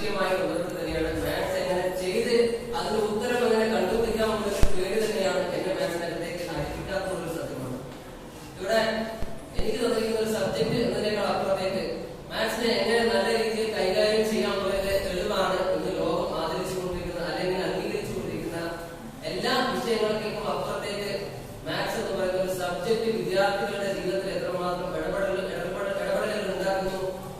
വിഷയമായി ബന്ധപ്പെട്ട് തന്നെയാണ് മാത്സ് എങ്ങനെ ചെയ്ത് അതിന് ഉത്തരം എങ്ങനെ കണ്ടുപിടിക്കാമെന്നൊരു പേര് തന്നെയാണ് എന്നെ മാത്സിനകത്തേക്ക് അടിപ്പിക്കാത്തൊരു സത്യമാണ്. ഇവിടെ എനിക്ക് തന്നിരിക്കുന്ന ഒരു സബ്ജക്ട് എന്നതിനേക്കാൾ അപ്പുറത്തേക്ക് മാത്സിനെ എങ്ങനെ നല്ല രീതിയിൽ കൈകാര്യം ചെയ്യാമെന്നുള്ളത് തെളിവാണ് ഇന്ന് ലോകം ആദരിച്ചുകൊണ്ടിരിക്കുന്ന അല്ലെങ്കിൽ അംഗീകരിച്ചുകൊണ്ടിരിക്കുന്ന എല്ലാ വിഷയങ്ങൾക്കും അപ്പുറത്തേക്ക് മാത്സ് എന്ന് പറയുന്ന ഒരു സബ്ജക്ട് വിദ്യാർത്ഥികളുടെ ജീവിതത്തിൽ എത്രമാത്രം ഇടപെടലുകൾ ഉണ്ടാക്കുന്നു,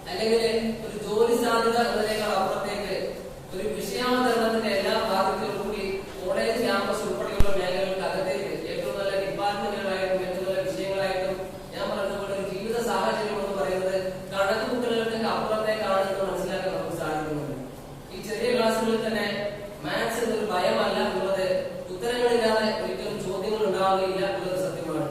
അല്ലെങ്കിൽ ഒരു ജോലി സാധ്യത എന്നതിനേക്കാൾ അപ്പുറത്തേക്ക് ഒരു വിഷയാവതരണത്തിന്റെ എല്ലാ ഭാഗത്തിലും കൂടി കോളേജ് ക്യാമ്പസ് ഉൾപ്പെടെയുള്ള മേഖലകൾക്ക് അകത്തേക്ക് ഏറ്റവും നല്ല ഡിപ്പാർട്ട്മെന്റുകളായിട്ടും ഏറ്റവും നല്ല വിഷയങ്ങളായിട്ടും ഞാൻ പറഞ്ഞതുപോലെ ഒരു ജീവിത സാഹചര്യം എന്ന് പറയുന്നത് കണക്ക് കൂട്ടലുകൾക്ക് അപ്പുറത്തേക്കാണ് എന്ന് മനസ്സിലാക്കാൻ നമുക്ക് സാധിക്കുന്നുണ്ട്. ഈ ചെറിയ ക്ലാസ്സുകളിൽ തന്നെ മാത്സ് എന്നൊരു ഭയമല്ല എന്നുള്ളത്, ഉത്തരങ്ങളില്ലാതെ ഒരിക്കലും ചോദ്യങ്ങൾ ഉണ്ടാവുകയില്ല എന്നുള്ളത് സത്യമാണ്.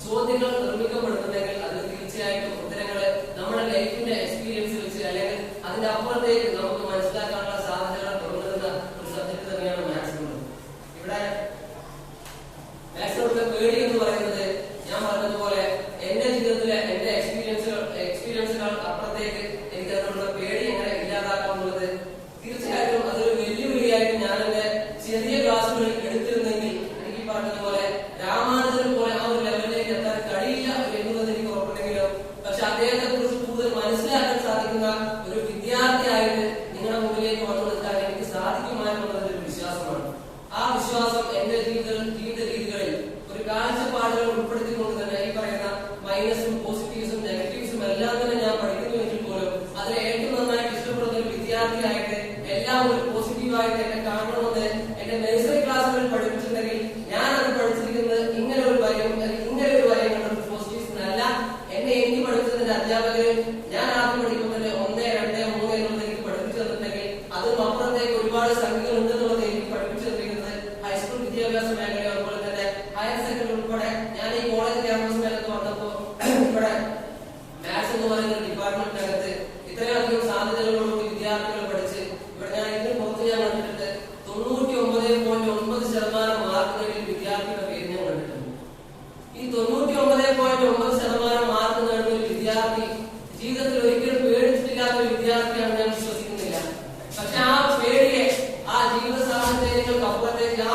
ചോദ്യങ്ങൾ നിർമ്മിക്കപ്പെടുന്നുണ്ടെങ്കിൽ അത് തീർച്ചയായിട്ടും ഉത്തരങ്ങള് നമ്മുടെ ലൈഫിന്റെ എക്സ്പീരിയൻസ് വെച്ച് അല്ലെങ്കിൽ അതിന്റെ അപ്പുറത്തേക്ക് നമുക്ക് മനസ്സിലാക്കാനുള്ള സാധ്യതകൾ തുറന്നിടുന്ന ഒരു സബ്ജക്ട് തന്നെയാണ് മാത്സ് എന്നുള്ളത്. ഇവിടെ മാത്സിനോടുള്ള പേടി എന്ന് പറയുന്നത് ഞാൻ പറഞ്ഞതുപോലെ എന്റെ ജീവിതത്തിലെ എന്റെ എക്സ്പീരിയൻസുകൾ അപ്പുറത്തേക്ക് എനിക്ക് അതിനോടുള്ള പേടി എങ്ങനെ ഇല്ലാതാക്കാം എന്നുള്ളത് തീർച്ചയായിട്ടും അതൊരു വെല്ലുവിളിയായിട്ട് ഞാൻ എന്റെ ചെറിയ ക്ലാസ്സുകളിൽ എടുത്തിരുന്നെങ്കിൽ എനിക്ക് പറഞ്ഞതുപോലെ രാമാനുജനെ പോലെ ആ ഒരു ലെവലിലേക്ക് എത്താൻ കഴിയില്ല എന്നുള്ളത് എനിക്ക് ഉറപ്പുണ്ടെങ്കിലും പക്ഷെ അദ്ദേഹത്തെ കുറിച്ച് കൂടുതൽ മനസ്സിലാക്കാൻ സാധിക്കുന്ന ഒരു വിദ്യാർത്ഥിയായിട്ട് നിങ്ങളുടെ മുമ്പിലേക്ക് വന്നു നിൽക്കാൻ എനിക്ക് സാധിക്കുമായിരുന്നുള്ളത് ഒരു വിശ്വാസമാണ്. ആ വിശ്വാസം എന്റെ ജീവിത രീതികളിൽ ഒരു കാഴ്ചപ്പാടുകൾ ഉൾപ്പെടുത്തിക്കൊണ്ട് തന്നെ ഈ പറയുന്ന മൈനസും പോസിറ്റീവ്സും നെഗറ്റീവ്സും എല്ലാം തന്നെ ഞാൻ പഠിക്കുന്നുവെങ്കിൽ പോലും അതിൽ ഏറ്റവും നന്നായിട്ട് ഇഷ്ടപ്പെടുന്ന ഒരു വിദ്യാർത്ഥിയായിട്ട് എല്ലാം ഒരു പോസിറ്റീവായിട്ട് എന്നെ കാണണമെന്ന് എന്റെ നഴ്സറി ക്ലാസ്സുകളിൽ പഠിപ്പിച്ചിട്ടുണ്ടെങ്കിൽ ഞാൻ അത് പഠിച്ചിരിക്കുന്നത് ഇങ്ങനെ ഒരു വരയും ഇങ്ങനെ ഒരു വരയും കണ്ട പോസിറ്റീവ്സ് അല്ല. എനിക്ക് പഠിച്ചതിന്റെ അധ്യാപകര് ഞാൻ ആദ്യം പഠിക്കുന്നതിന്റെ 1, 2, 3 എന്നുള്ളത് എനിക്ക് പഠിപ്പിച്ചു തന്നിട്ടുണ്ടെങ്കിൽ അതും അപ്പുറത്തേക്ക് ഒരുപാട് സംഖ്യകൾ ഉണ്ടെന്നുള്ളത് എനിക്ക് പഠിപ്പിച്ചു തന്നിരിക്കുന്നത് ഹൈസ്കൂൾ വിദ്യാഭ്യാസ മേഖല അതുപോലെ തന്നെ ഹയർ സെക്കൻഡറി ഉൾപ്പെടെ ഞാൻ ഈ കോളേജ് ക്യാമ്പസ് മേഖലത്ത് വന്നപ്പോ ഇവിടെ മാത്സ് എന്ന് പറയുന്ന ഡിപ്പാർട്ട്മെന്റിനകത്ത് ഇത്രയധികം സാധ്യതകളോടുകൂടി വിദ്യാർത്ഥികൾ പഠിച്ച് ഇവിടെ ഞാൻ ഇതിന് പുറത്ത് ഞാൻ കണ്ടിട്ടുണ്ട് 99.9% മാർക്ക് നേടിയ വിദ്യാർത്ഥിയുടെ പേര് ഞാൻ കണ്ടിട്ടുണ്ട്. ഈ 99.9% മാർക്ക് നേടുന്ന ഒരു വിദ്യാർത്ഥി ജീവിതത്തിൽ ഒരിക്കലും പേടിച്ചിട്ടില്ലാത്ത ഒരു വിദ്യാർത്ഥിയാണ് ഞാൻ വിശ്വസിക്കുന്നില്ല. പക്ഷെ ആ പേടിയെ ആ ജീവിത സാഹചര്യങ്ങൾക്ക് അപ്പുറത്തേക്ക് ആ